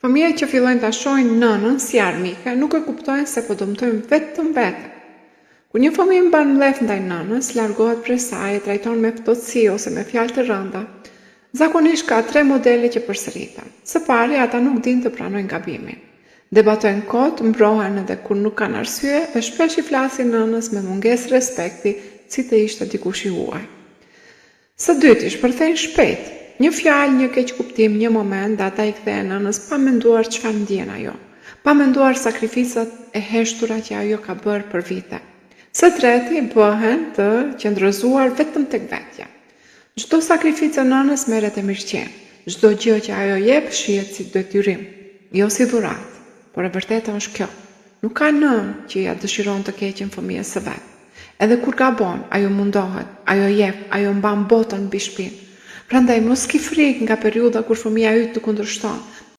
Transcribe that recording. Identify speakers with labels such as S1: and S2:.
S1: Fëmijët që fillojnë ta shohin nënën si armike nuk e kuptojnë se po dëmtojnë vetëm veten. Kur një fëmijë mban mlef ndaj nënës, largohet prej saj, e trajton me ftohtësi ose me fjalë të rënda, zakonisht ka 3 modele që përsëriten. Së pari, ata nuk dinë të pranojnë gabimin. Debatojnë kot, mbrohen edhe kur nuk kanë arsye dhe shpesh i flasin nënës me mungesë respekti, si të ishte dikush i huaj. Së dyti, shpërthejnë shpejt. Një fjalë, një keq kuptim, një moment, dhe ata i kthehen nënës pa menduar çfarë ndjen ajo, pa menduar sakrificat e heshtura që ajo ka bërë për vite. Së treti, bëhen të qëndrëzuar vetëm tek vetja. Çdo sakrificë e nënës merret e mirëqen. Çdo gjë që ajo jep shihet si detyrim, jo si dhuratë. Por e vërteta është kjo. Nuk ka nënë që ja dëshiron të keqen fëmijës së vet. Edhe kur gabon, ajo mundohet, ajo jep, ajo mban botën mbi shpinë. Prandaj mos ki frikë nga periudha kur fëmia yt të kundërshton,